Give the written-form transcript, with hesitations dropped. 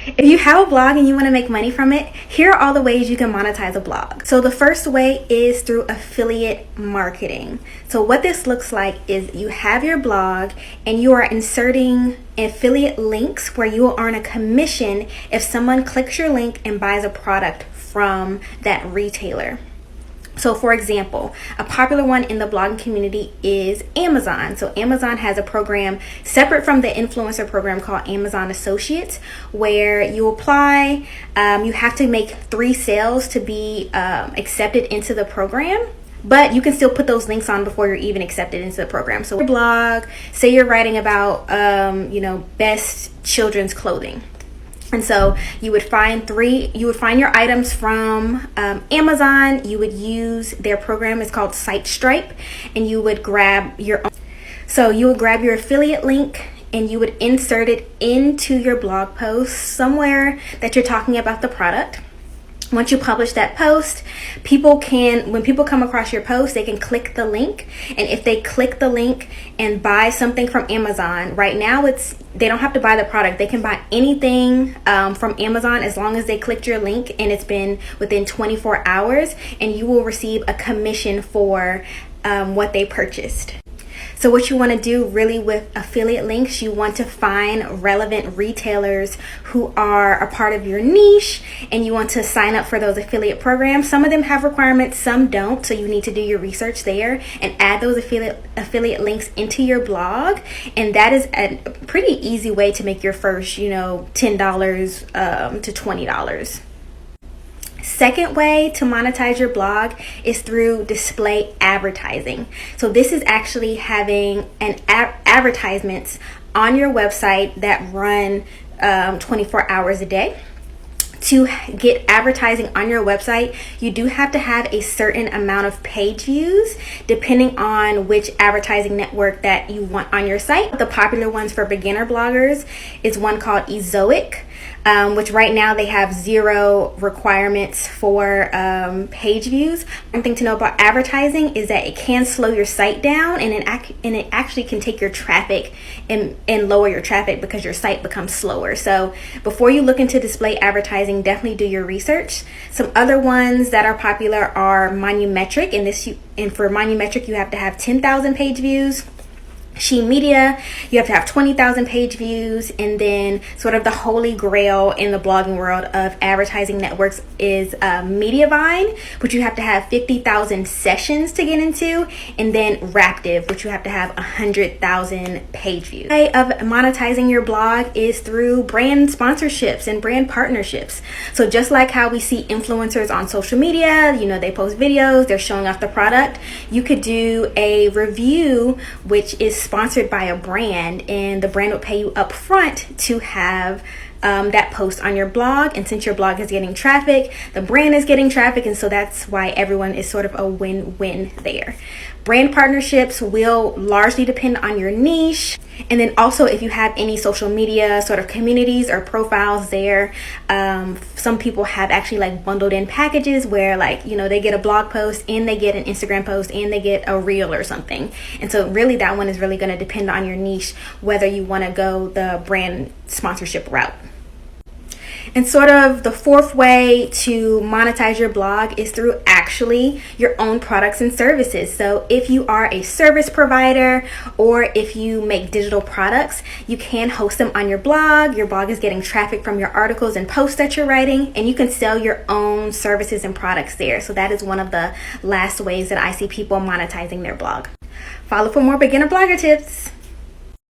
If you have a blog and you want to make money from it, here are all the ways you can monetize a blog. So the first way is through affiliate marketing. So what this looks like is you have your blog and you are inserting affiliate links where you will earn a commission if someone clicks your link and buys a product from that retailer. So for example, a popular one in the blogging community is Amazon. So Amazon has a program separate from the influencer program called Amazon Associates, where you apply, you have to make 3 sales to be accepted into the program. But you can still put those links on before you're even accepted into the program. So your blog, say you're writing about, best children's clothing. And so you would find your items from Amazon. You would use their program. It's called SiteStripe, and you would grab your own. So you would grab your affiliate link and you would insert it into your blog post somewhere that you're talking about the product. Once you publish that post, when people come across your post, they can click the link. And if they click the link and buy something from Amazon, right now they don't have to buy the product. They can buy anything from Amazon as long as they clicked your link and it's been within 24 hours, and you will receive a commission for what they purchased. So what you want to do really with affiliate links, you want to find relevant retailers who are a part of your niche, and you want to sign up for those affiliate programs. Some of them have requirements, some don't. So you need to do your research there and add those affiliate links into your blog. And that is a pretty easy way to make your first, $10 to $20. Second way to monetize your blog is through display advertising. So this is actually having advertisements on your website that run 24 hours a day. To get advertising on your website, you do have to have a certain amount of page views depending on which advertising network that you want on your site. The popular ones for beginner bloggers is one called Ezoic, which right now they have 0 requirements for page views. One thing to know about advertising is that it can slow your site down, and it actually can take your traffic and lower your traffic because your site becomes slower. So before you look into display advertising, definitely do your research. Some other ones that are popular are Monumetric, and for Monumetric you have to have 10,000 page views. Sheen Media, you have to have 20,000 page views. And then sort of the holy grail in the blogging world of advertising networks is Mediavine, which you have to have 50,000 sessions to get into. And then Raptive, which you have to have 100,000 page views. The way of monetizing your blog is through brand sponsorships and brand partnerships. So just like how we see influencers on social media, they post videos, they're showing off the product. You could do a review, which is sponsored by a brand, and the brand will pay you up front to have that post on your blog. And since your blog is getting traffic, the brand is getting traffic, and so that's why everyone is sort of a win-win there. Brand partnerships will largely depend on your niche. And then also, if you have any social media sort of communities or profiles there, some people have actually bundled in packages where they get a blog post and they get an Instagram post and they get a reel or something. And so really that one is really going to depend on your niche, whether you want to go the brand sponsorship route. And sort of the fourth way to monetize your blog is through actually your own products and services. So if you are a service provider or if you make digital products, you can host them on your blog. Your blog is getting traffic from your articles and posts that you're writing, and you can sell your own services and products there. So that is one of the last ways that I see people monetizing their blog. Follow for more beginner blogger tips.